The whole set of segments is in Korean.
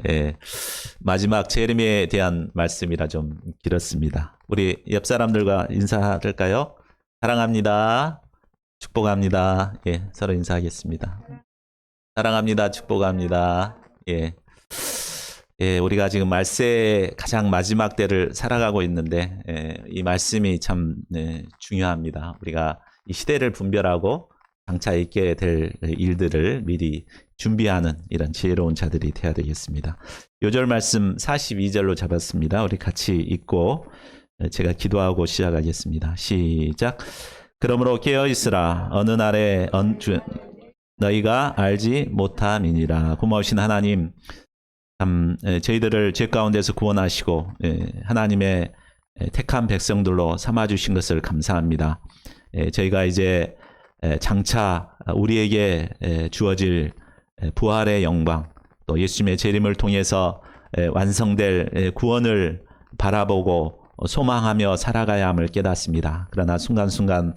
예, 마지막 재림에 대한 말씀이라 좀 길었습니다. 우리 옆 사람들과 인사할까요? 사랑합니다. 축복합니다. 예, 서로 인사하겠습니다. 사랑합니다. 축복합니다. 예. 예, 우리가 지금 말세의 가장 마지막 때를 살아가고 있는데, 이 말씀이 참 중요합니다. 우리가 이 시대를 분별하고 장차 있게 될 일들을 미리 준비하는 이런 지혜로운 자들이 되어야 되겠습니다. 요절 말씀 42절로 잡았습니다. 우리 같이 읽고 제가 기도하고 시작하겠습니다. 시작. 그러므로 깨어있으라. 어느 날에 너희가 알지 못함이니라. 고마우신 하나님, 참 저희들을 죄 가운데서 구원하시고 하나님의 택한 백성들로 삼아주신 것을 감사합니다. 저희가 이제 장차 우리에게 주어질 부활의 영광, 또 예수님의 재림을 통해서 완성될 구원을 바라보고 소망하며 살아가야 함을 깨닫습니다. 그러나 순간순간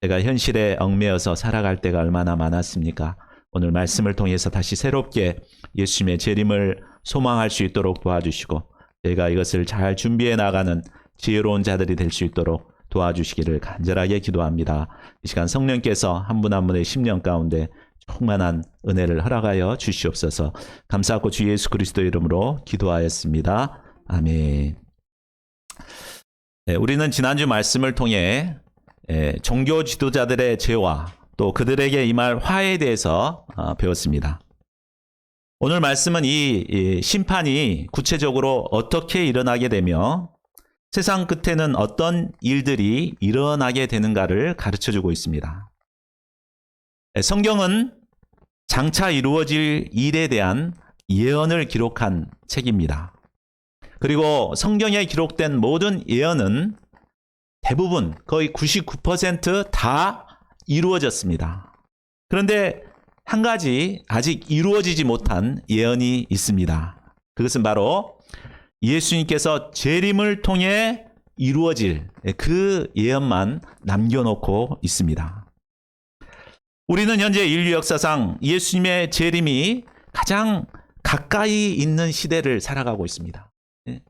제가 현실에 얽매여서 살아갈 때가 얼마나 많았습니까? 오늘 말씀을 통해서 다시 새롭게 예수님의 재림을 소망할 수 있도록 도와주시고 저희가 이것을 잘 준비해 나가는 지혜로운 자들이 될 수 있도록 도와주시기를 간절하게 기도합니다. 이 시간 성령께서 한 분 한 분의 심령 가운데 충만한 은혜를 허락하여 주시옵소서. 감사하고 주 예수 그리스도의 이름으로 기도하였습니다. 아멘. 우리는 지난주 말씀을 통해 종교 지도자들의 죄와 또 그들에게 임할 화해에 대해서 배웠습니다. 오늘 말씀은 이 심판이 구체적으로 어떻게 일어나게 되며 세상 끝에는 어떤 일들이 일어나게 되는가를 가르쳐주고 있습니다. 성경은 장차 이루어질 일에 대한 예언을 기록한 책입니다. 그리고 성경에 기록된 모든 예언은 대부분 거의 99%다 이루어졌습니다. 그런데 한 가지 아직 이루어지지 못한 예언이 있습니다. 그것은 바로 예수님께서 재림을 통해 이루어질 그 예언만 남겨놓고 있습니다. 우리는 현재 인류 역사상 예수님의 재림이 가장 가까이 있는 시대를 살아가고 있습니다.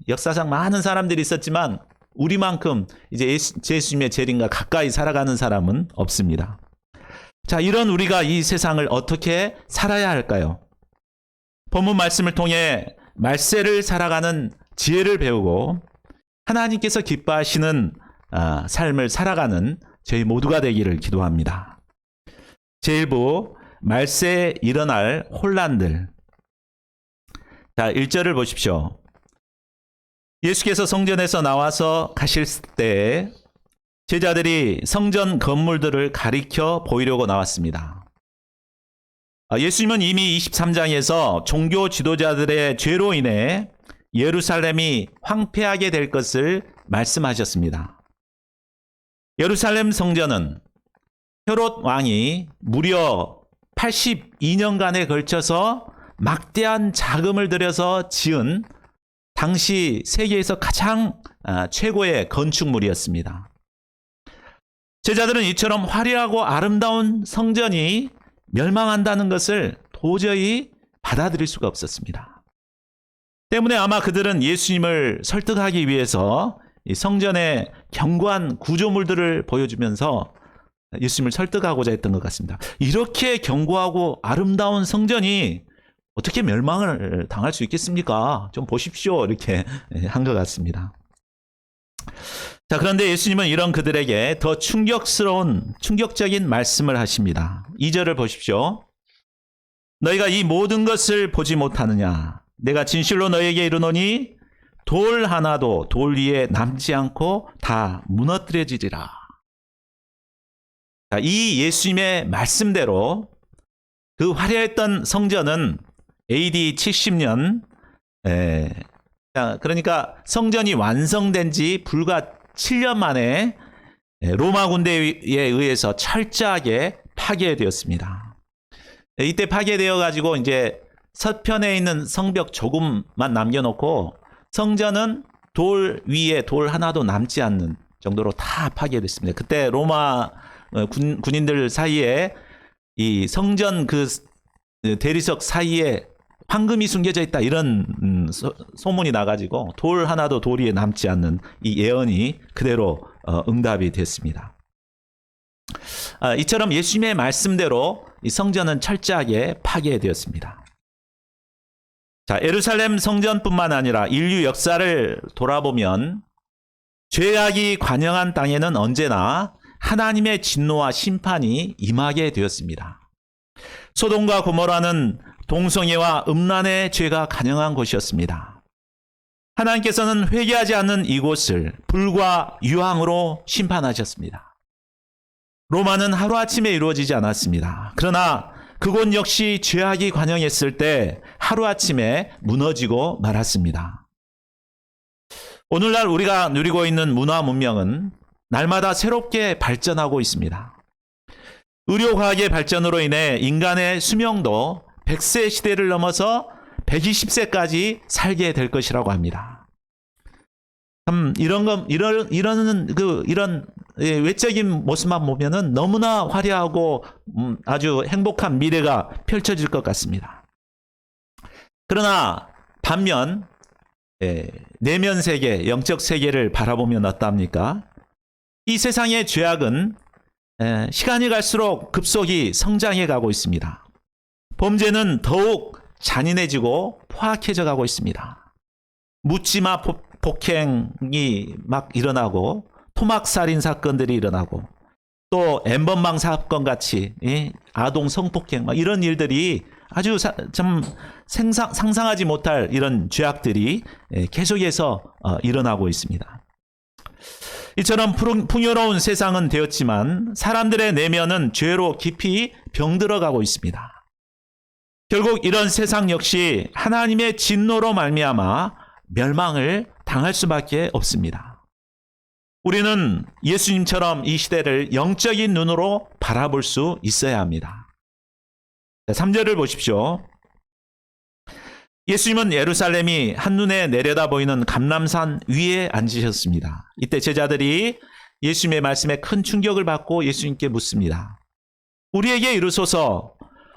역사상 많은 사람들이 있었지만 우리만큼 이제 예수님의 재림과 가까이 살아가는 사람은 없습니다. 자, 이런 우리가 이 세상을 어떻게 살아야 할까요? 본문 말씀을 통해 말세를 살아가는 지혜를 배우고 하나님께서 기뻐하시는 삶을 살아가는 저희 모두가 되기를 기도합니다. 제1부 말세에 일어날 혼란들. 자, 1절을 보십시오. 예수께서 성전에서 나와서 가실 때 제자들이 성전 건물들을 가리켜 보이려고 나왔습니다. 예수님은 이미 23장에서 종교 지도자들의 죄로 인해 예루살렘이 황폐하게 될 것을 말씀하셨습니다. 예루살렘 성전은 헤롯 왕이 무려 82년간에 걸쳐서 막대한 자금을 들여서 지은 당시 세계에서 가장 최고의 건축물이었습니다. 제자들은 이처럼 화려하고 아름다운 성전이 멸망한다는 것을 도저히 받아들일 수가 없었습니다. 때문에 아마 그들은 예수님을 설득하기 위해서 이 성전의 견고한 구조물들을 보여주면서 예수님을 설득하고자 했던 것 같습니다. 이렇게 견고하고 아름다운 성전이 어떻게 멸망을 당할 수 있겠습니까? 좀 보십시오. 이렇게 한 것 같습니다. 자, 그런데 예수님은 이런 그들에게 더 충격적인 말씀을 하십니다. 2절을 보십시오. 너희가 이 모든 것을 보지 못하느냐? 내가 진실로 너희에게 이르노니 돌 하나도 돌 위에 남지 않고 다 무너뜨려지리라. 자, 이 예수님의 말씀대로 그 화려했던 성전은 AD 70년, 그러니까 성전이 완성된 지 불과 7년 만에 로마 군대에 의해서 철저하게 파괴되었습니다. 이때 파괴되어 가지고 이제 서편에 있는 성벽 조금만 남겨놓고 성전은 돌 위에 돌 하나도 남지 않는 정도로 다 파괴됐습니다. 그때 로마 군인들 사이에 이 성전 그 대리석 사이에 황금이 숨겨져 있다 이런 소문이 나가지고 돌 하나도 도리에 남지 않는 이 예언이 그대로 응답이 됐습니다. 이처럼 예수님의 말씀대로 이 성전은 철저하게 파괴되었습니다. 자, 예루살렘 성전뿐만 아니라 인류 역사를 돌아보면 죄악이 관영한 땅에는 언제나 하나님의 진노와 심판이 임하게 되었습니다. 소돔과 고모라는 동성애와 음란의 죄가 관영한 곳이었습니다. 하나님께서는 회개하지 않는 이곳을 불과 유황으로 심판하셨습니다. 로마는 하루아침에 이루어지지 않았습니다. 그러나 그곳 역시 죄악이 관영했을 때 하루아침에 무너지고 말았습니다. 오늘날 우리가 누리고 있는 문화 문명은 날마다 새롭게 발전하고 있습니다. 의료과학의 발전으로 인해 인간의 수명도 100세 시대를 넘어서 120세까지 살게 될 것이라고 합니다. 참 이런 외적인 모습만 보면은 너무나 화려하고 아주 행복한 미래가 펼쳐질 것 같습니다. 그러나 반면 내면 세계, 영적 세계를 바라보면 어떠합니까? 이 세상의 죄악은 시간이 갈수록 급속히 성장해 가고 있습니다. 범죄는 더욱 잔인해지고 포악해져 가고 있습니다. 묻지마 폭행이 막 일어나고 토막살인 사건들이 일어나고 또 엠번방 사건 같이 아동 성폭행 이런 일들이 아주 좀 상상하지 못할 이런 죄악들이 계속해서 일어나고 있습니다. 이처럼 풍요로운 세상은 되었지만 사람들의 내면은 죄로 깊이 병들어가고 있습니다. 결국 이런 세상 역시 하나님의 진노로 말미암아 멸망을 당할 수밖에 없습니다. 우리는 예수님처럼 이 시대를 영적인 눈으로 바라볼 수 있어야 합니다. 3절을 보십시오. 예수님은 예루살렘이 한눈에 내려다 보이는 감람산 위에 앉으셨습니다. 이때 제자들이 예수님의 말씀에 큰 충격을 받고 예수님께 묻습니다. 우리에게 이르소서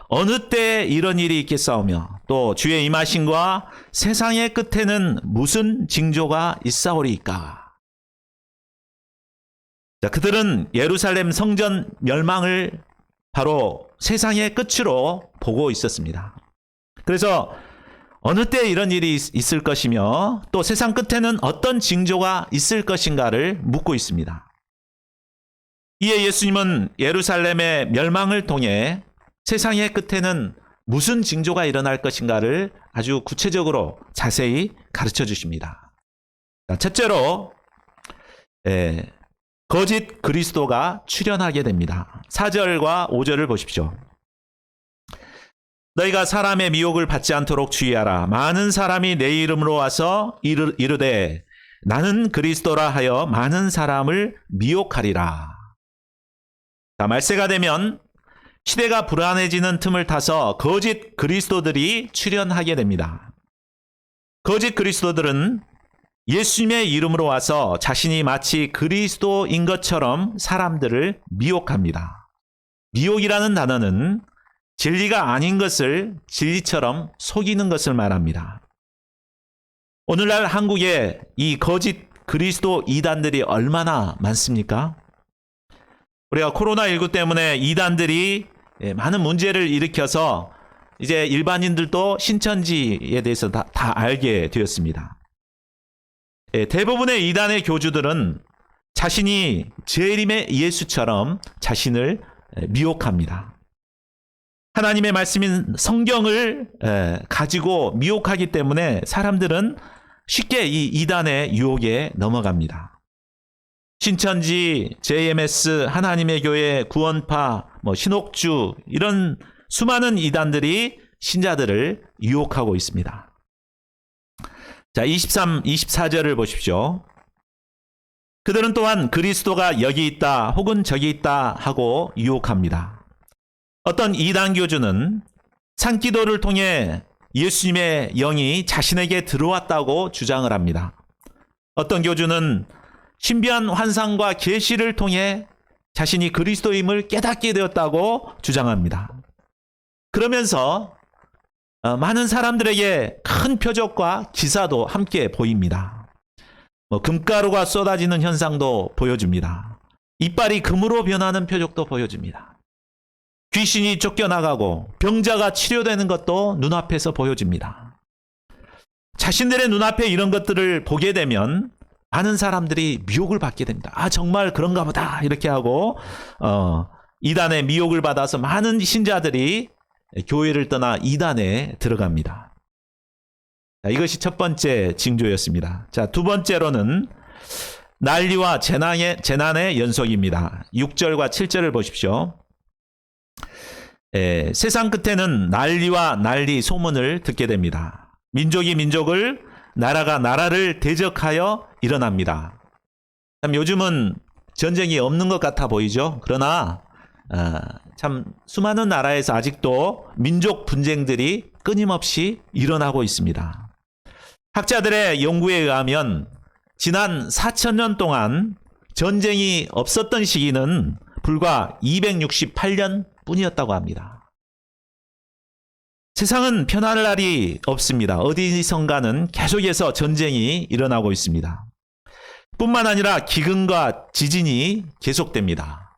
어느 때에 이런 일이 있겠사오며 또 주의 임하심과 세상의 끝에는 무슨 징조가 있사오리이까. 자, 그들은 예루살렘 성전 멸망을 바로 세상의 끝으로 보고 있었습니다. 그래서 어느 때 이런 일이 있을 것이며 또 세상 끝에는 어떤 징조가 있을 것인가를 묻고 있습니다. 이에 예수님은 예루살렘의 멸망을 통해 세상의 끝에는 무슨 징조가 일어날 것인가를 아주 구체적으로 자세히 가르쳐 주십니다. 첫째로 거짓 그리스도가 출현하게 됩니다. 4절과 5절을 보십시오. 너희가 사람의 미혹을 받지 않도록 주의하라. 많은 사람이 내 이름으로 와서 이르되 나는 그리스도라 하여 많은 사람을 미혹하리라. 자, 말세가 되면 시대가 불안해지는 틈을 타서 거짓 그리스도들이 출현하게 됩니다. 거짓 그리스도들은 예수님의 이름으로 와서 자신이 마치 그리스도인 것처럼 사람들을 미혹합니다. 미혹이라는 단어는 진리가 아닌 것을 진리처럼 속이는 것을 말합니다. 오늘날 한국에 이 거짓 그리스도 이단들이 얼마나 많습니까? 우리가 코로나19 때문에 이단들이 많은 문제를 일으켜서 이제 일반인들도 신천지에 대해서 다 알게 되었습니다. 대부분의 이단의 교주들은 자신이 재림의 예수처럼 자신을 미혹합니다. 하나님의 말씀인 성경을 가지고 미혹하기 때문에 사람들은 쉽게 이 이단의 유혹에 넘어갑니다. 신천지, JMS, 하나님의 교회, 구원파, 신옥주 이런 수많은 이단들이 신자들을 유혹하고 있습니다. 자, 23, 24절을 보십시오. 그들은 또한 그리스도가 여기 있다 혹은 저기 있다 하고 유혹합니다. 어떤 이단 교주는 산기도를 통해 예수님의 영이 자신에게 들어왔다고 주장을 합니다. 어떤 교주는 신비한 환상과 계시를 통해 자신이 그리스도임을 깨닫게 되었다고 주장합니다. 그러면서 많은 사람들에게 큰 표적과 기사도 함께 보입니다. 금가루가 쏟아지는 현상도 보여줍니다. 이빨이 금으로 변하는 표적도 보여줍니다. 귀신이 쫓겨나가고 병자가 치료되는 것도 눈앞에서 보여집니다. 자신들의 눈앞에 이런 것들을 보게 되면 많은 사람들이 미혹을 받게 됩니다. 아, 정말 그런가 보다 이렇게 하고 이단의 미혹을 받아서 많은 신자들이 교회를 떠나 이단에 들어갑니다. 자, 이것이 첫 번째 징조였습니다. 자, 두 번째로는 난리와 재난의 연속입니다. 6절과 7절을 보십시오. 세상 끝에는 난리와 난리 소문을 듣게 됩니다. 민족이 민족을, 나라가 나라를 대적하여 일어납니다. 참 요즘은 전쟁이 없는 것 같아 보이죠. 그러나 참 수많은 나라에서 아직도 민족 분쟁들이 끊임없이 일어나고 있습니다. 학자들의 연구에 의하면 지난 4,000년 동안 전쟁이 없었던 시기는 불과 268년 뿐이었다고 합니다. 세상은 편할 날이 없습니다. 어디선가는 계속해서 전쟁이 일어나고 있습니다. 뿐만 아니라 기근과 지진이 계속됩니다.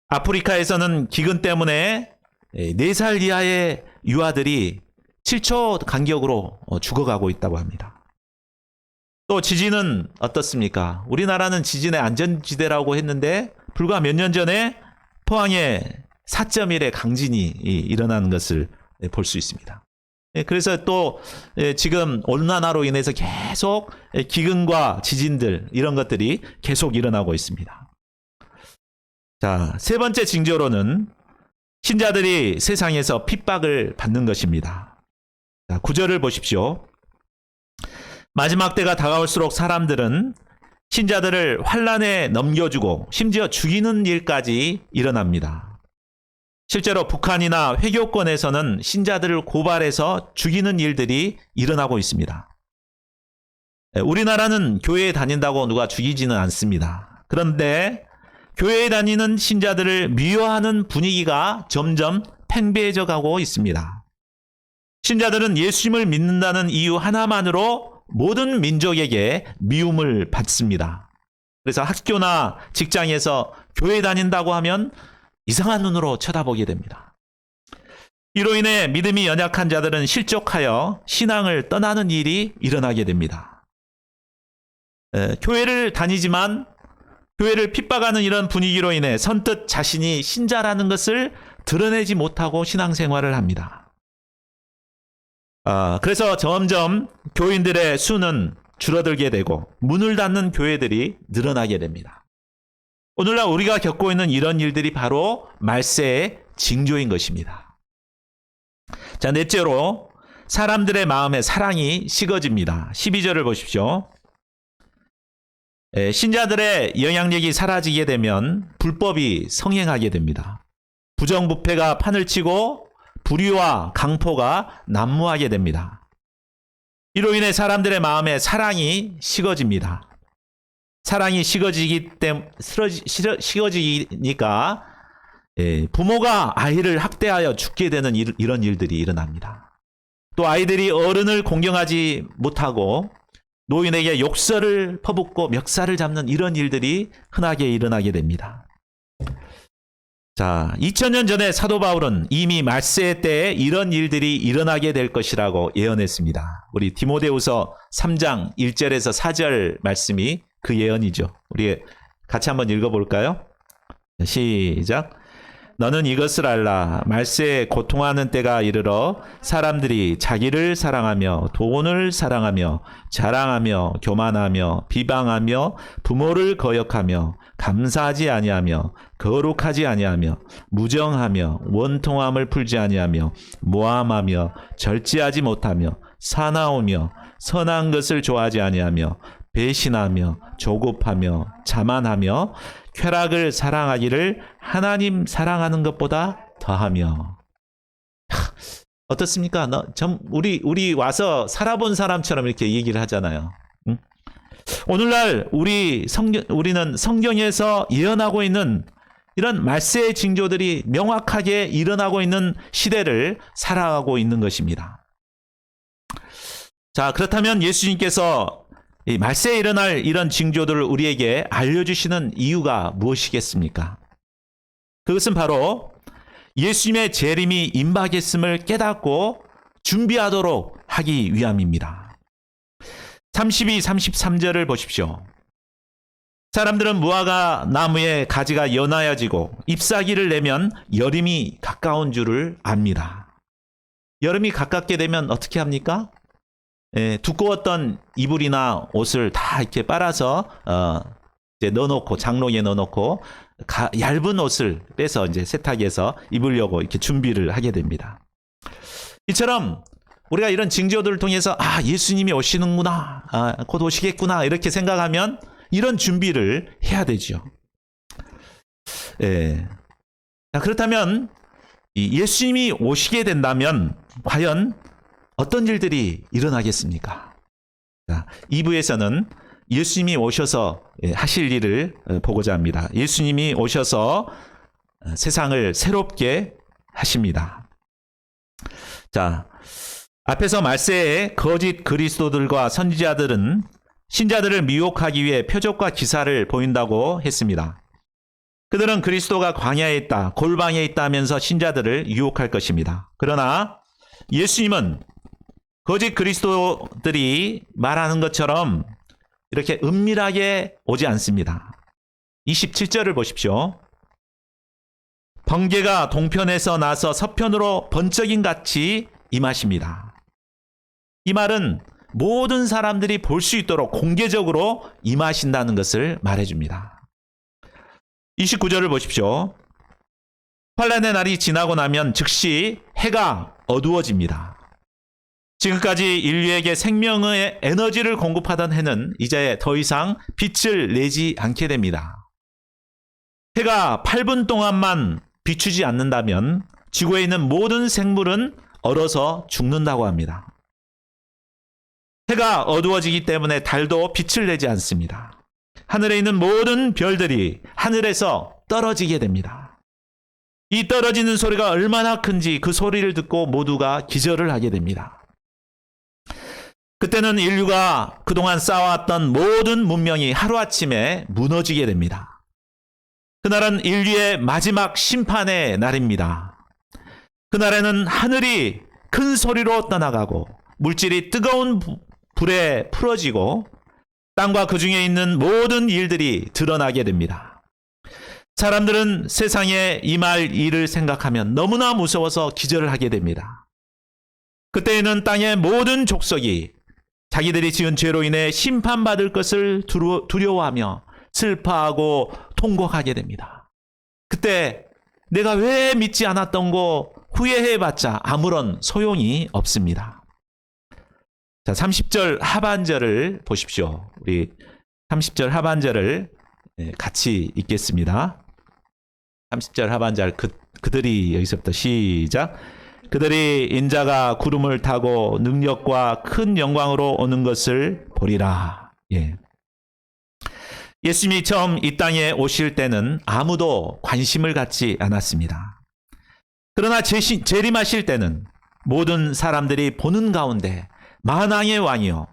아프리카에서는 기근 때문에 4살 이하의 유아들이 7초 간격으로 죽어가고 있다고 합니다. 또 지진은 어떻습니까? 우리나라는 지진의 안전지대라고 했는데 불과 몇 년 전에 포항에 4.1의 강진이 일어나는 것을 볼 수 있습니다. 그래서 또 지금 온난화로 인해서 계속 기근과 지진들 이런 것들이 계속 일어나고 있습니다. 자, 세 번째 징조로는 신자들이 세상에서 핍박을 받는 것입니다. 자, 9절을 보십시오. 마지막 때가 다가올수록 사람들은 신자들을 환난에 넘겨주고 심지어 죽이는 일까지 일어납니다. 실제로 북한이나 회교권에서는 신자들을 고발해서 죽이는 일들이 일어나고 있습니다. 우리나라는 교회에 다닌다고 누가 죽이지는 않습니다. 그런데 교회에 다니는 신자들을 미워하는 분위기가 점점 팽배해져 가고 있습니다. 신자들은 예수님을 믿는다는 이유 하나만으로 모든 민족에게 미움을 받습니다. 그래서 학교나 직장에서 교회 다닌다고 하면 이상한 눈으로 쳐다보게 됩니다. 이로 인해 믿음이 연약한 자들은 실족하여 신앙을 떠나는 일이 일어나게 됩니다. 교회를 다니지만 교회를 핍박하는 이런 분위기로 인해 선뜻 자신이 신자라는 것을 드러내지 못하고 신앙생활을 합니다. 그래서 점점 교인들의 수는 줄어들게 되고 문을 닫는 교회들이 늘어나게 됩니다. 오늘날 우리가 겪고 있는 이런 일들이 바로 말세의 징조인 것입니다. 자, 넷째로 사람들의 마음에 사랑이 식어집니다. 12절을 보십시오. 신자들의 영향력이 사라지게 되면 불법이 성행하게 됩니다. 부정부패가 판을 치고 불의와 강포가 난무하게 됩니다. 이로 인해 사람들의 마음에 사랑이 식어집니다. 사랑이 식어지니까 부모가 아이를 학대하여 죽게 되는 이런 일들이 일어납니다. 또 아이들이 어른을 공경하지 못하고 노인에게 욕설을 퍼붓고 멱살을 잡는 이런 일들이 흔하게 일어나게 됩니다. 자, 2000년 전에 사도 바울은 이미 말세 때에 이런 일들이 일어나게 될 것이라고 예언했습니다. 우리 디모데후서 3장 1절에서 4절 말씀이 그 예언이죠. 우리 같이 한번 읽어볼까요? 시작. 너는 이것을 알라. 말세에 고통하는 때가 이르러 사람들이 자기를 사랑하며 돈을 사랑하며 자랑하며 교만하며 비방하며 부모를 거역하며 감사하지 아니하며 거룩하지 아니하며 무정하며 원통함을 풀지 아니하며 모함하며 절제하지 못하며 사나우며 선한 것을 좋아하지 아니하며 배신하며 조급하며 자만하며 쾌락을 사랑하기를 하나님 사랑하는 것보다 더하며. 어떻습니까? 우리 와서 살아본 사람처럼 이렇게 얘기를 하잖아요. 응? 오늘날 우리는 성경에서 예언하고 있는 이런 말세의 징조들이 명확하게 일어나고 있는 시대를 살아가고 있는 것입니다. 자, 그렇다면 예수님께서 이 말세에 일어날 이런 징조들을 우리에게 알려주시는 이유가 무엇이겠습니까? 그것은 바로 예수님의 재림이 임박했음을 깨닫고 준비하도록 하기 위함입니다. 32, 33절을 보십시오. 사람들은 무화과 나무의 가지가 연하여지고 잎사귀를 내면 여름이 가까운 줄을 압니다. 여름이 가깝게 되면 어떻게 합니까? 두꺼웠던 이불이나 옷을 다 이렇게 빨아서 이제 넣어놓고 장롱에 넣어놓고 얇은 옷을 빼서 이제 세탁해서 입으려고 이렇게 준비를 하게 됩니다. 이처럼 우리가 이런 징조들을 통해서 예수님이 오시는구나, 곧 오시겠구나 이렇게 생각하면 이런 준비를 해야 되죠. 자, 그렇다면 예수님이 오시게 된다면 과연 어떤 일들이 일어나겠습니까? 자, 2부에서는 예수님이 오셔서 하실 일을 보고자 합니다. 예수님이 오셔서 세상을 새롭게 하십니다. 자, 앞에서 말세에 거짓 그리스도들과 선지자들은 신자들을 미혹하기 위해 표적과 기사를 보인다고 했습니다. 그들은 그리스도가 광야에 있다, 골방에 있다 하면서 신자들을 유혹할 것입니다. 그러나 예수님은 거짓 그리스도들이 말하는 것처럼 이렇게 은밀하게 오지 않습니다. 27절을 보십시오. 번개가 동편에서 나서 서편으로 번쩍임 같이 임하십니다. 이 말은 모든 사람들이 볼 수 있도록 공개적으로 임하신다는 것을 말해줍니다. 29절을 보십시오. 환란의 날이 지나고 나면 즉시 해가 어두워집니다. 지금까지 인류에게 생명의 에너지를 공급하던 해는 이제 더 이상 빛을 내지 않게 됩니다. 해가 8분 동안만 비추지 않는다면 지구에 있는 모든 생물은 얼어서 죽는다고 합니다. 해가 어두워지기 때문에 달도 빛을 내지 않습니다. 하늘에 있는 모든 별들이 하늘에서 떨어지게 됩니다. 이 떨어지는 소리가 얼마나 큰지 그 소리를 듣고 모두가 기절을 하게 됩니다. 그때는 인류가 그동안 쌓아왔던 모든 문명이 하루아침에 무너지게 됩니다. 그날은 인류의 마지막 심판의 날입니다. 그날에는 하늘이 큰 소리로 떠나가고 물질이 뜨거운 불에 풀어지고 땅과 그 중에 있는 모든 일들이 드러나게 됩니다. 사람들은 세상에 임할 일을 생각하면 너무나 무서워서 기절을 하게 됩니다. 그때에는 땅의 모든 족속이 자기들이 지은 죄로 인해 심판받을 것을 두려워하며 슬퍼하고 통곡하게 됩니다. 그때 내가 왜 믿지 않았던 거 후회해봤자 아무런 소용이 없습니다. 자, 30절 하반절을 보십시오. 우리 30절 하반절을 같이 읽겠습니다. 30절 하반절 그들이 여기서부터 시작. 그들이 인자가 구름을 타고 능력과 큰 영광으로 오는 것을 보리라. 예수님이 처음 이 땅에 오실 때는 아무도 관심을 갖지 않았습니다. 그러나 재림하실 때는 모든 사람들이 보는 가운데 만왕의 왕이요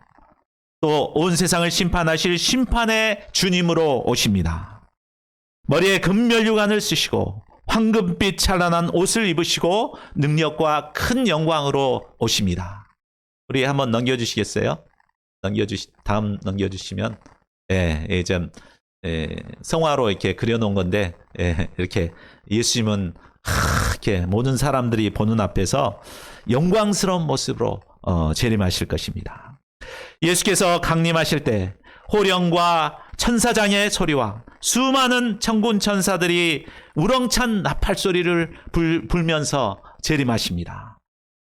또 온 세상을 심판하실 심판의 주님으로 오십니다. 머리에 금면류관을 쓰시고 황금빛 찬란한 옷을 입으시고 능력과 큰 영광으로 오십니다. 우리 한번 넘겨주시겠어요? 다음 넘겨주시면, 좀 성화로 이렇게 그려놓은 건데, 이렇게 예수님은 이렇게 모든 사람들이 보는 앞에서 영광스러운 모습으로 재림하실 것입니다. 예수께서 강림하실 때 호령과 천사장의 소리와 수많은 천군 천사들이 우렁찬 나팔 소리를 불면서 재림하십니다.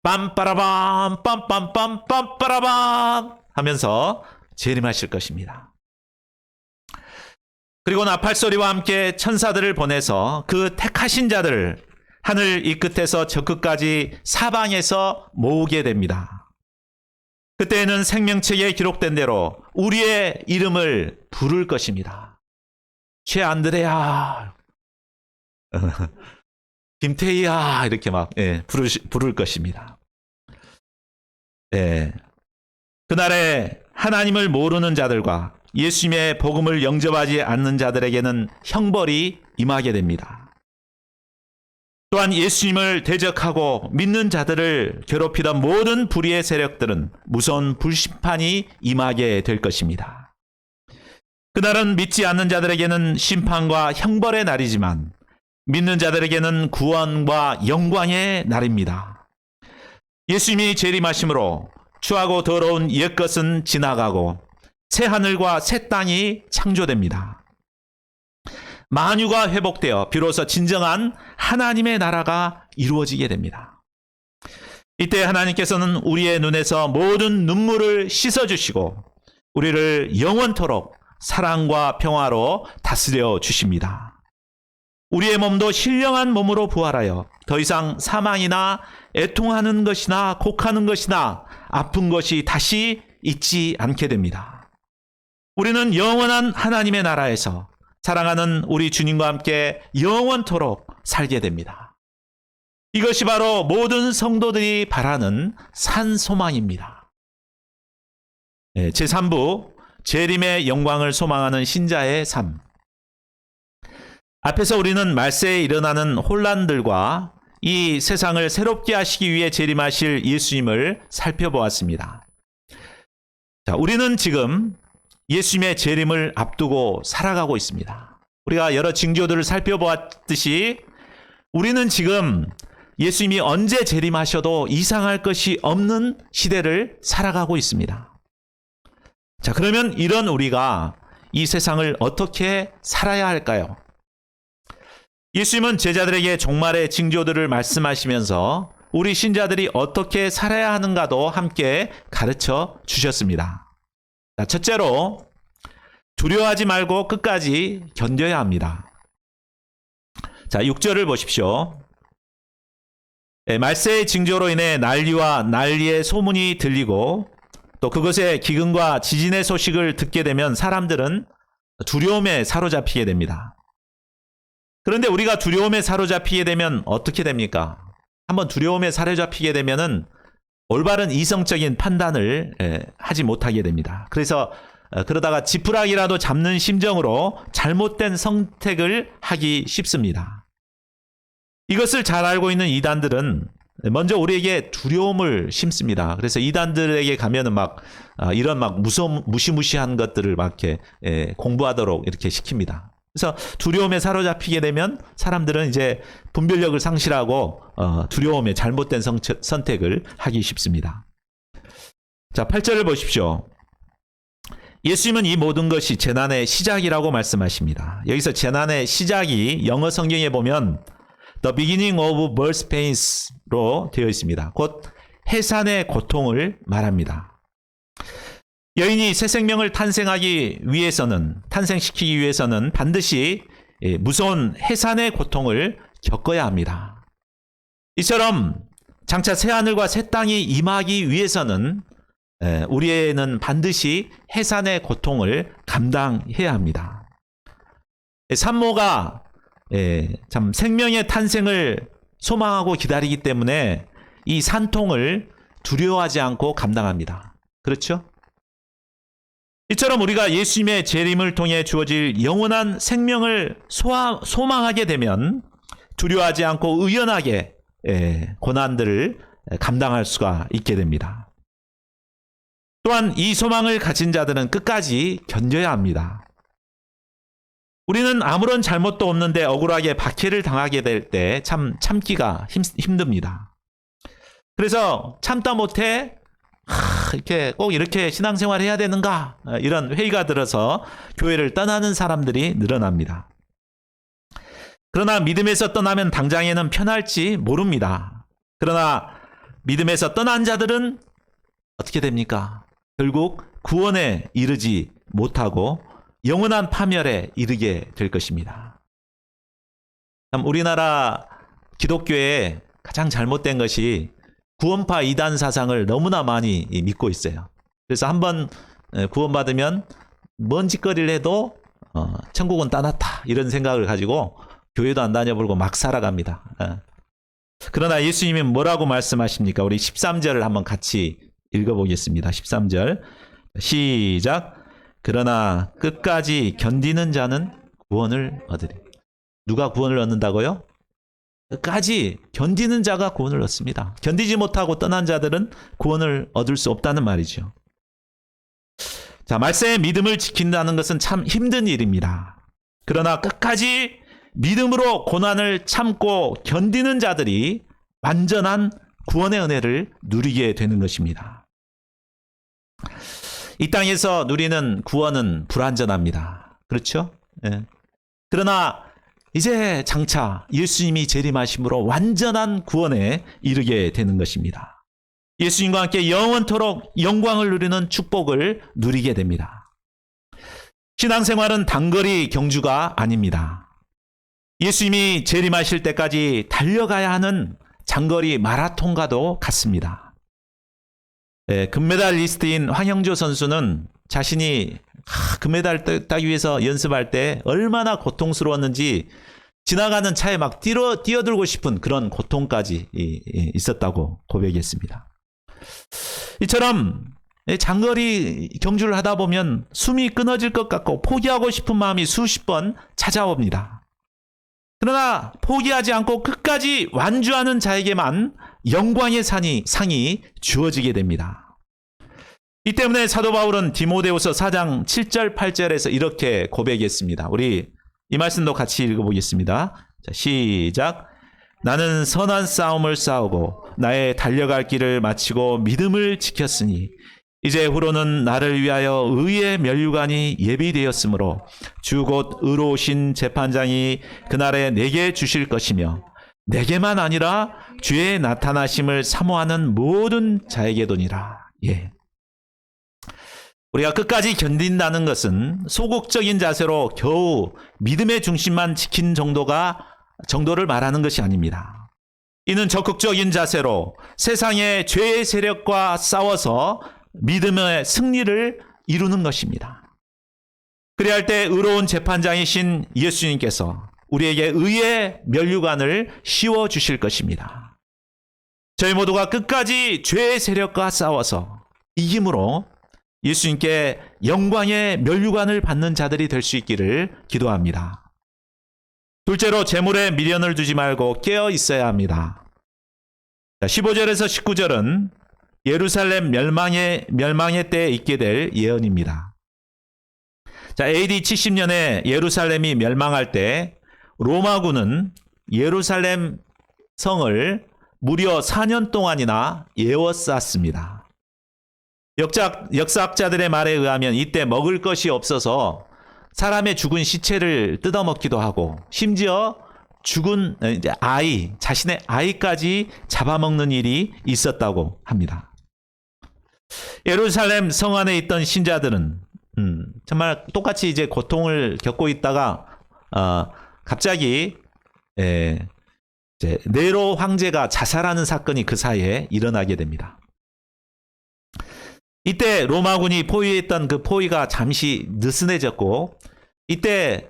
빰빠라밤 빰빰빰 빰빠라밤 하면서 재림하실 것입니다. 그리고 나팔 소리와 함께 천사들을 보내서 그 택하신 자들을 하늘 이 끝에서 저 끝까지 사방에서 모으게 됩니다. 그때에는 생명책에 기록된 대로 우리의 이름을 부를 것입니다. 최안드레야, 김태희야 이렇게 막 부를 것입니다. 그날에 하나님을 모르는 자들과 예수님의 복음을 영접하지 않는 자들에게는 형벌이 임하게 됩니다. 또한 예수님을 대적하고 믿는 자들을 괴롭히던 모든 불의의 세력들은 무서운 불심판이 임하게 될 것입니다. 그날은 믿지 않는 자들에게는 심판과 형벌의 날이지만 믿는 자들에게는 구원과 영광의 날입니다. 예수님이 재림하심으로 추하고 더러운 옛것은 지나가고 새 하늘과 새 땅이 창조됩니다. 만유가 회복되어 비로소 진정한 하나님의 나라가 이루어지게 됩니다. 이때 하나님께서는 우리의 눈에서 모든 눈물을 씻어주시고 우리를 영원토록 사랑과 평화로 다스려 주십니다. 우리의 몸도 신령한 몸으로 부활하여 더 이상 사망이나 애통하는 것이나 곡하는 것이나 아픈 것이 다시 있지 않게 됩니다. 우리는 영원한 하나님의 나라에서 사랑하는 우리 주님과 함께 영원토록 살게 됩니다. 이것이 바로 모든 성도들이 바라는 산 소망입니다. 제3부 재림의 영광을 소망하는 신자의 삶. 앞에서 우리는 말세에 일어나는 혼란들과 이 세상을 새롭게 하시기 위해 재림하실 예수님을 살펴보았습니다. 자, 우리는 지금 예수님의 재림을 앞두고 살아가고 있습니다. 우리가 여러 징조들을 살펴보았듯이 우리는 지금 예수님이 언제 재림하셔도 이상할 것이 없는 시대를 살아가고 있습니다. 자, 그러면 이런 우리가 이 세상을 어떻게 살아야 할까요? 예수님은 제자들에게 종말의 징조들을 말씀하시면서 우리 신자들이 어떻게 살아야 하는가도 함께 가르쳐 주셨습니다. 자, 첫째로 두려워하지 말고 끝까지 견뎌야 합니다. 자, 6절을 보십시오. 말세의 징조로 인해 난리와 난리의 소문이 들리고 또 그것의 기근과 지진의 소식을 듣게 되면 사람들은 두려움에 사로잡히게 됩니다. 그런데 우리가 두려움에 사로잡히게 되면 어떻게 됩니까? 한번 두려움에 사로잡히게 되면은 올바른 이성적인 판단을 하지 못하게 됩니다. 그래서 그러다가 지푸라기라도 잡는 심정으로 잘못된 선택을 하기 쉽습니다. 이것을 잘 알고 있는 이단들은 먼저 우리에게 두려움을 심습니다. 그래서 이단들에게 가면은 이런 무시무시한 것들을 이렇게 공부하도록 이렇게 시킵니다. 그래서 두려움에 사로잡히게 되면 사람들은 이제 분별력을 상실하고 두려움에 잘못된 선택을 하기 쉽습니다. 자, 8절을 보십시오. 예수님은 이 모든 것이 재난의 시작이라고 말씀하십니다. 여기서 재난의 시작이 영어 성경에 보면 The beginning of birth pains로 되어 있습니다. 곧 해산의 고통을 말합니다. 여인이 새 생명을 탄생시키기 위해서는 반드시 무서운 해산의 고통을 겪어야 합니다. 이처럼 장차 새 하늘과 새 땅이 임하기 위해서는 우리는 반드시 해산의 고통을 감당해야 합니다. 산모가 참 생명의 탄생을 소망하고 기다리기 때문에 이 산통을 두려워하지 않고 감당합니다. 그렇죠? 이처럼 우리가 예수님의 재림을 통해 주어질 영원한 생명을 소망하게 되면 두려워하지 않고 의연하게 고난들을 감당할 수가 있게 됩니다. 또한 이 소망을 가진 자들은 끝까지 견뎌야 합니다. 우리는 아무런 잘못도 없는데 억울하게 박해를 당하게 될 때 참기가 힘듭니다. 그래서 참다 못해 꼭 이렇게 신앙생활 해야 되는가? 이런 회의가 들어서 교회를 떠나는 사람들이 늘어납니다. 그러나 믿음에서 떠나면 당장에는 편할지 모릅니다. 그러나 믿음에서 떠난 자들은 어떻게 됩니까? 결국 구원에 이르지 못하고 영원한 파멸에 이르게 될 것입니다. 참 우리나라 기독교에 가장 잘못된 것이 구원파 이단 사상을 너무나 많이 믿고 있어요. 그래서 한번 구원받으면 뭔 짓거리를 해도 천국은 따놨다 이런 생각을 가지고 교회도 안 다녀보고 막 살아갑니다. 그러나 예수님이 뭐라고 말씀하십니까? 우리 13절을 한번 같이 읽어보겠습니다. 13절 시작. 그러나 끝까지 견디는 자는 구원을 얻으리. 누가 구원을 얻는다고요? 끝까지 견디는 자가 구원을 얻습니다. 견디지 못하고 떠난 자들은 구원을 얻을 수 없다는 말이죠. 자, 말세의 믿음을 지킨다는 것은 참 힘든 일입니다. 그러나 끝까지 믿음으로 고난을 참고 견디는 자들이 완전한 구원의 은혜를 누리게 되는 것입니다. 이 땅에서 누리는 구원은 불완전합니다. 그렇죠? 예. 그러나 이제 장차 예수님이 재림하심으로 완전한 구원에 이르게 되는 것입니다. 예수님과 함께 영원토록 영광을 누리는 축복을 누리게 됩니다. 신앙생활은 단거리 경주가 아닙니다. 예수님이 재림하실 때까지 달려가야 하는 장거리 마라톤과도 같습니다. 금메달리스트인 황영조 선수는 자신이 금메달 따기 위해서 연습할 때 얼마나 고통스러웠는지 지나가는 차에 막 뛰어들고 싶은 그런 고통까지 있었다고 고백했습니다. 이처럼 장거리 경주를 하다 보면 숨이 끊어질 것 같고 포기하고 싶은 마음이 수십 번 찾아옵니다. 그러나 포기하지 않고 끝까지 완주하는 자에게만 영광의 상이 주어지게 됩니다. 이 때문에 사도 바울은 디모데후서 4장 7절 8절에서 이렇게 고백했습니다. 우리 이 말씀도 같이 읽어보겠습니다. 자, 시작. 나는 선한 싸움을 싸우고 나의 달려갈 길을 마치고 믿음을 지켰으니 이제 후로는 나를 위하여 의의 면류관이 예비되었으므로 주 곧 의로우신 재판장이 그날에 내게 주실 것이며 내게만 아니라 주의 나타나심을 사모하는 모든 자에게도니라. 예. 우리가 끝까지 견딘다는 것은 소극적인 자세로 겨우 믿음의 중심만 지킨 정도를 말하는 것이 아닙니다. 이는 적극적인 자세로 세상의 죄의 세력과 싸워서 믿음의 승리를 이루는 것입니다. 그래야 할 때 의로운 재판장이신 예수님께서 우리에게 의의 면류관을 씌워 주실 것입니다. 저희 모두가 끝까지 죄의 세력과 싸워서 이김으로 예수님께 영광의 면류관을 받는 자들이 될 수 있기를 기도합니다. 둘째로 재물에 미련을 두지 말고 깨어 있어야 합니다. 15절에서 19절은 예루살렘 멸망의 때에 있게 될 예언입니다. 자, AD 70년에 예루살렘이 멸망할 때 로마군은 예루살렘 성을 무려 4년 동안이나 에워쌌습니다. 역사학자들의 말에 의하면 이때 먹을 것이 없어서 사람의 죽은 시체를 뜯어먹기도 하고 심지어 죽은 자신의 아이까지 잡아먹는 일이 있었다고 합니다. 예루살렘 성 안에 있던 신자들은 정말 똑같이 이제 고통을 겪고 있다가 갑자기 이제 네로 황제가 자살하는 사건이 그 사이에 일어나게 됩니다. 이때 로마군이 포위했던 그 포위가 잠시 느슨해졌고 이때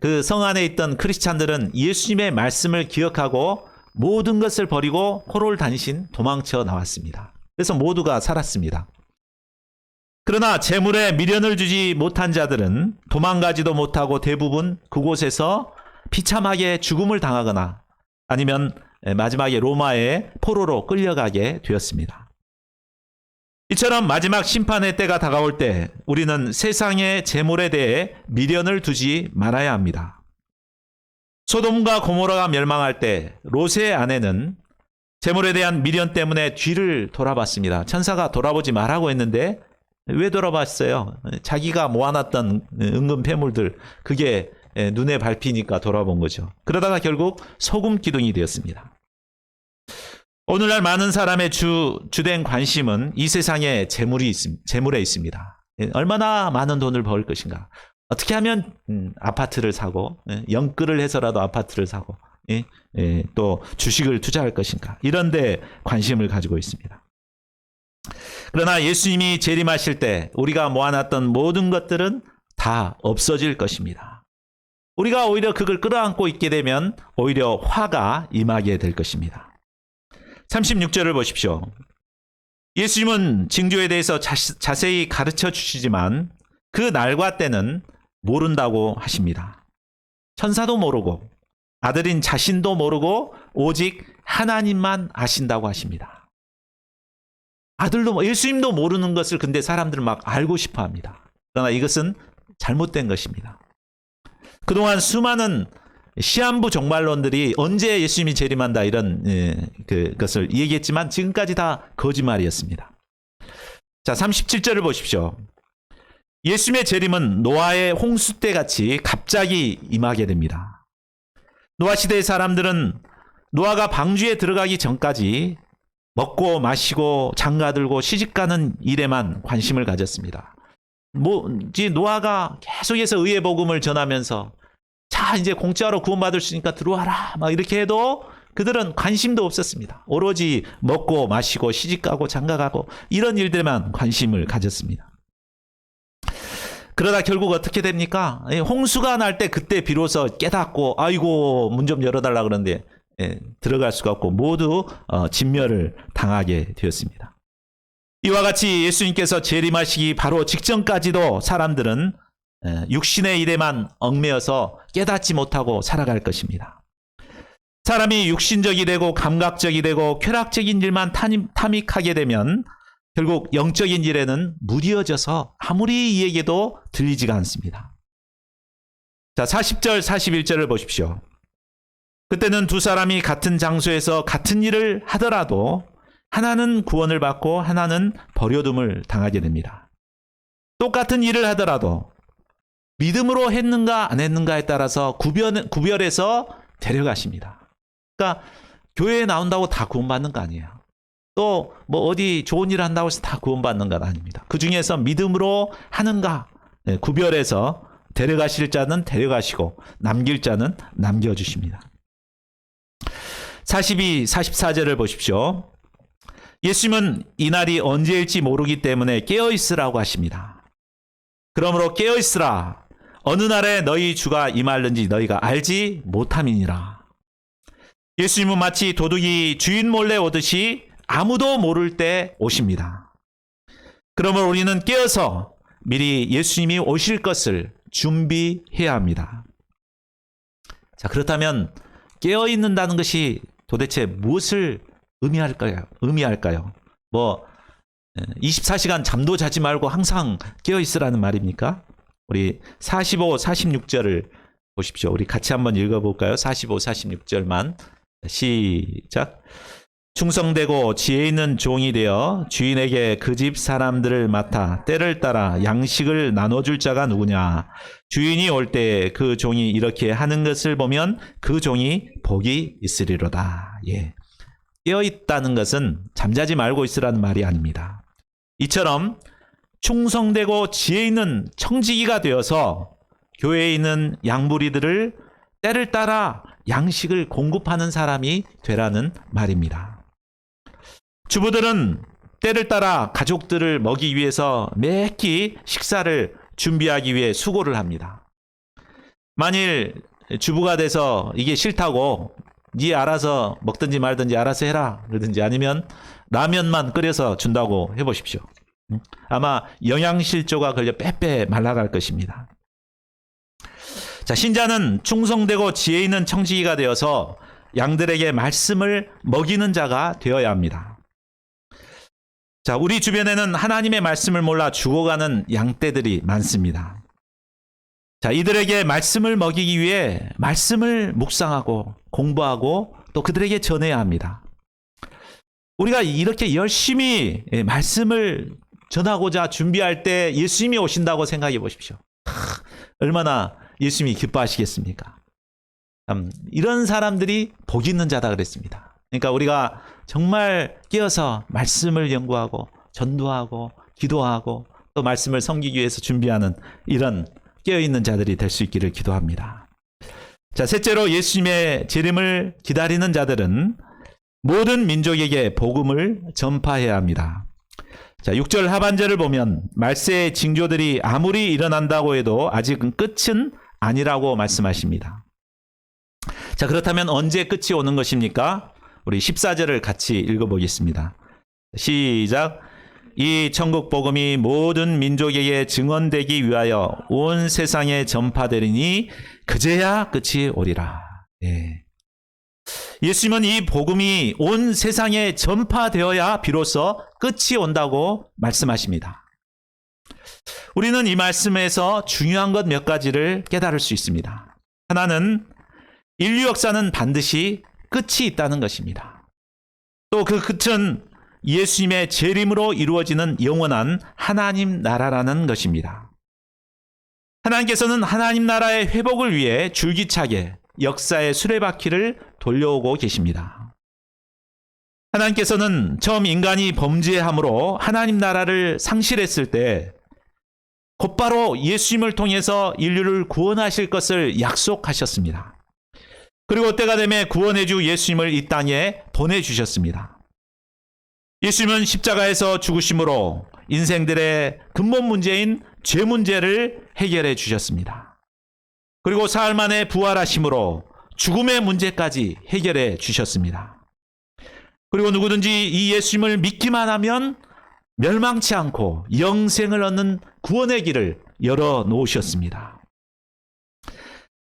그 성 안에 있던 크리스찬들은 예수님의 말씀을 기억하고 모든 것을 버리고 호롤단신 도망쳐 나왔습니다. 그래서 모두가 살았습니다. 그러나 재물에 미련을 주지 못한 자들은 도망가지도 못하고 대부분 그곳에서 비참하게 죽음을 당하거나 아니면 마지막에 로마의 포로로 끌려가게 되었습니다. 이처럼 마지막 심판의 때가 다가올 때 우리는 세상의 재물에 대해 미련을 두지 말아야 합니다. 소돔과 고모라가 멸망할 때 롯의 아내는 재물에 대한 미련 때문에 뒤를 돌아봤습니다. 천사가 돌아보지 말라고 했는데 왜 돌아봤어요? 자기가 모아놨던 은금 폐물들 그게 눈에 밟히니까 돌아본 거죠. 그러다가 결국 소금 기둥이 되었습니다. 오늘날 많은 사람의 주된 관심은 이 세상에 재물에 있습니다. 얼마나 많은 돈을 벌 것인가. 어떻게 하면 아파트를 사고 영끌을 해서라도 아파트를 사고 또 주식을 투자할 것인가. 이런 데 관심을 가지고 있습니다. 그러나 예수님이 재림하실 때 우리가 모아놨던 모든 것들은 다 없어질 것입니다. 우리가 오히려 그걸 끌어안고 있게 되면 오히려 화가 임하게 될 것입니다. 36절을 보십시오. 예수님은 징조에 대해서 자세히 가르쳐 주시지만 그 날과 때는 모른다고 하십니다. 천사도 모르고 아들인 자신도 모르고 오직 하나님만 아신다고 하십니다. 아들도 예수님도 모르는 것을 근데 사람들은 막 알고 싶어 합니다. 그러나 이것은 잘못된 것입니다. 그동안 수많은 시한부 종말론들이 언제 예수님이 재림한다 이런 그것을 얘기했지만 지금까지 다 거짓말이었습니다. 자, 37절을 보십시오. 예수님의 재림은 노아의 홍수 때 같이 갑자기 임하게 됩니다. 노아 시대의 사람들은 노아가 방주에 들어가기 전까지 먹고 마시고 장가들고 시집가는 일에만 관심을 가졌습니다. 노아가 계속해서 의의 복음을 전하면서 자, 이제 공짜로 구원받을 수 있으니까 들어와라 막 이렇게 해도 그들은 관심도 없었습니다. 오로지 먹고 마시고 시집가고 장가가고 이런 일들만 관심을 가졌습니다. 그러다 결국 어떻게 됩니까? 홍수가 날 때 그때 비로소 깨닫고 아이고 문 좀 열어달라 그러는데 들어갈 수가 없고 모두 진멸을 당하게 되었습니다. 이와 같이 예수님께서 재림하시기 바로 직전까지도 사람들은 육신의 일에만 얽매여서 깨닫지 못하고 살아갈 것입니다. 사람이 육신적이 되고 감각적이 되고 쾌락적인 일만 탐닉하게 되면 결국 영적인 일에는 무뎌져서 아무리 이에게도 들리지가 않습니다. 자, 40절 41절을 보십시오. 그때는 두 사람이 같은 장소에서 같은 일을 하더라도 하나는 구원을 받고 하나는 버려둠을 당하게 됩니다. 똑같은 일을 하더라도 믿음으로 했는가 안 했는가에 따라서 구별해서 데려가십니다. 그러니까 교회에 나온다고 다 구원받는 거 아니에요. 또 뭐 어디 좋은 일 한다고 해서 다 구원받는 건 아닙니다. 그 중에서 믿음으로 하는가 구별해서 데려가실 자는 데려가시고 남길 자는 남겨주십니다. 42, 44절을 보십시오. 예수님은 이날이 언제일지 모르기 때문에 깨어있으라고 하십니다. 그러므로 깨어있으라. 어느 날에 너희 주가 임할는지 너희가 알지 못함이니라. 예수님은 마치 도둑이 주인 몰래 오듯이 아무도 모를 때 오십니다. 그러므로 우리는 깨어서 미리 예수님이 오실 것을 준비해야 합니다. 자, 그렇다면 깨어있는다는 것이 도대체 무엇을 의미할까요? 24시간 잠도 자지 말고 항상 깨어있으라는 말입니까? 우리 45, 46절을 보십시오. 우리 같이 한번 읽어볼까요? 45, 46절만 시작. 충성되고 지혜 있는 종이 되어 주인에게 그 집 사람들을 맡아 때를 따라 양식을 나눠줄 자가 누구냐? 주인이 올 때 그 종이 이렇게 하는 것을 보면 그 종이 복이 있으리로다. 예. 깨어있다는 것은 잠자지 말고 있으라는 말이 아닙니다. 이처럼 충성되고 지혜 있는 청지기가 되어서 교회에 있는 양부리들을 때를 따라 양식을 공급하는 사람이 되라는 말입니다. 주부들은 때를 따라 가족들을 먹이기 위해서 매 끼 식사를 준비하기 위해 수고를 합니다. 만일 주부가 돼서 이게 싫다고 네 알아서 먹든지 말든지 알아서 해라 그러든지 아니면 라면만 끓여서 준다고 해보십시오. 아마 영양실조가 걸려 빼빼 말라갈 것입니다. 자, 신자는 충성되고 지혜 있는 청지기가 되어서 양들에게 말씀을 먹이는 자가 되어야 합니다. 자, 우리 주변에는 하나님의 말씀을 몰라 죽어가는 양떼들이 많습니다. 자, 이들에게 말씀을 먹이기 위해 말씀을 묵상하고 공부하고 또 그들에게 전해야 합니다. 우리가 이렇게 열심히 말씀을 전하고자 준비할 때 예수님이 오신다고 생각해 보십시오. 얼마나 예수님이 기뻐하시겠습니까? 이런 사람들이 복 있는 자다 그랬습니다. 그러니까 우리가 정말 깨어서 말씀을 연구하고 전도하고 기도하고 또 말씀을 섬기기 위해서 준비하는 이런 깨어있는 자들이 될 수 있기를 기도합니다. 자, 셋째로 예수님의 재림을 기다리는 자들은 모든 민족에게 복음을 전파해야 합니다. 자, 6절 하반절을 보면 말세의 징조들이 아무리 일어난다고 해도 아직은 끝은 아니라고 말씀하십니다. 자, 그렇다면 언제 끝이 오는 것입니까? 우리 14절을 같이 읽어보겠습니다. 시작. 이 천국 복음이 모든 민족에게 증언되기 위하여 온 세상에 전파되리니 그제야 끝이 오리라. 네. 예수님은 이 복음이 온 세상에 전파되어야 비로소 끝이 온다고 말씀하십니다. 우리는 이 말씀에서 중요한 것 몇 가지를 깨달을 수 있습니다. 하나는 인류 역사는 반드시 끝이 있다는 것입니다. 또 그 끝은 예수님의 재림으로 이루어지는 영원한 하나님 나라라는 것입니다. 하나님께서는 하나님 나라의 회복을 위해 줄기차게 역사의 수레바퀴를 돌려오고 계십니다. 하나님께서는 처음 인간이 범죄함으로 하나님 나라를 상실했을 때 곧바로 예수님을 통해서 인류를 구원하실 것을 약속하셨습니다. 그리고 때가 되매 구원해주 예수님을 이 땅에 보내주셨습니다. 예수님은 십자가에서 죽으심으로 인생들의 근본 문제인 죄 문제를 해결해 주셨습니다. 그리고 사흘 만에 부활하심으로 죽음의 문제까지 해결해 주셨습니다. 그리고 누구든지 이 예수님을 믿기만 하면 멸망치 않고 영생을 얻는 구원의 길을 열어 놓으셨습니다.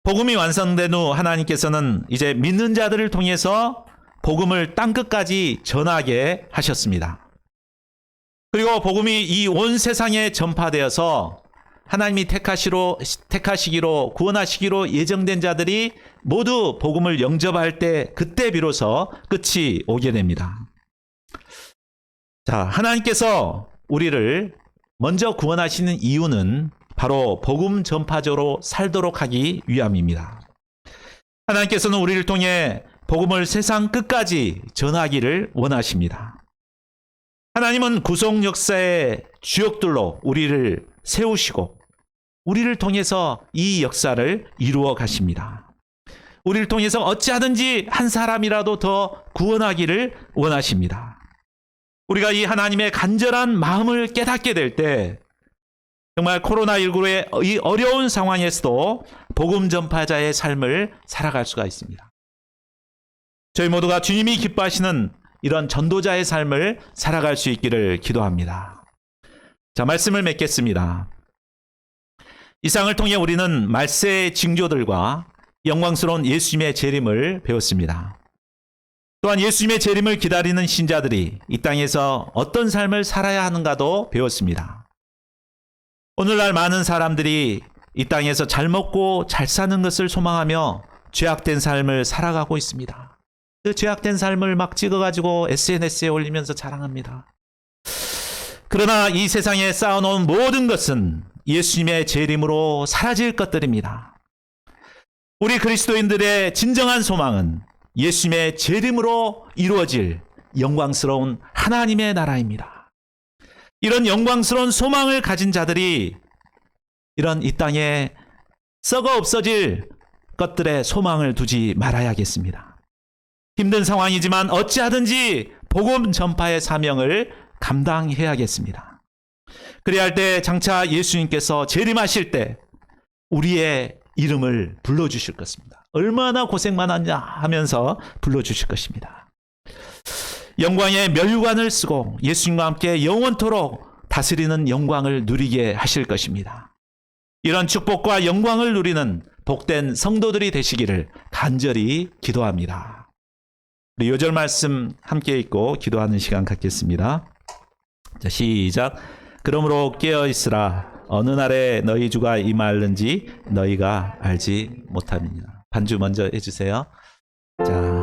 복음이 완성된 후 하나님께서는 이제 믿는 자들을 통해서 복음을 땅끝까지 전하게 하셨습니다. 그리고 복음이 이 온 세상에 전파되어서 하나님이 택하시기로 구원하시기로 예정된 자들이 모두 복음을 영접할 때 그때 비로소 끝이 오게 됩니다. 자, 하나님께서 우리를 먼저 구원하시는 이유는 바로 복음 전파자로 살도록 하기 위함입니다. 하나님께서는 우리를 통해 복음을 세상 끝까지 전하기를 원하십니다. 하나님은 구속 역사의 주역들로 우리를 세우시고 우리를 통해서 이 역사를 이루어 가십니다. 우리를 통해서 어찌하든지 한 사람이라도 더 구원하기를 원하십니다. 우리가 이 하나님의 간절한 마음을 깨닫게 될 때 정말 코로나19의 이 어려운 상황에서도 복음 전파자의 삶을 살아갈 수가 있습니다. 저희 모두가 주님이 기뻐하시는 이런 전도자의 삶을 살아갈 수 있기를 기도합니다. 자, 말씀을 맺겠습니다. 이상을 통해 우리는 말세의 징조들과 영광스러운 예수님의 재림을 배웠습니다. 또한 예수님의 재림을 기다리는 신자들이 이 땅에서 어떤 삶을 살아야 하는가도 배웠습니다. 오늘날 많은 사람들이 이 땅에서 잘 먹고 잘 사는 것을 소망하며 죄악된 삶을 살아가고 있습니다. 그 죄악된 삶을 막 찍어가지고 SNS에 올리면서 자랑합니다. 그러나 이 세상에 쌓아놓은 모든 것은 예수님의 재림으로 사라질 것들입니다. 우리 그리스도인들의 진정한 소망은 예수님의 재림으로 이루어질 영광스러운 하나님의 나라입니다. 이런 영광스러운 소망을 가진 자들이 이런 이 땅에 썩어 없어질 것들에 소망을 두지 말아야겠습니다. 힘든 상황이지만 어찌하든지 복음 전파의 사명을 감당해야겠습니다. 그래야 할 때 장차 예수님께서 재림하실 때 우리의 이름을 불러주실 것입니다. 얼마나 고생 많았냐 하면서 불러주실 것입니다. 영광의 멸관을 쓰고 예수님과 함께 영원토록 다스리는 영광을 누리게 하실 것입니다. 이런 축복과 영광을 누리는 복된 성도들이 되시기를 간절히 기도합니다. 우리 요절 말씀 함께 읽고 기도하는 시간 갖겠습니다. 자, 시작. 그러므로 깨어있으라. 어느 날에 너희 주가 임하는지 너희가 알지 못함이니라. 반주 먼저 해주세요. 자.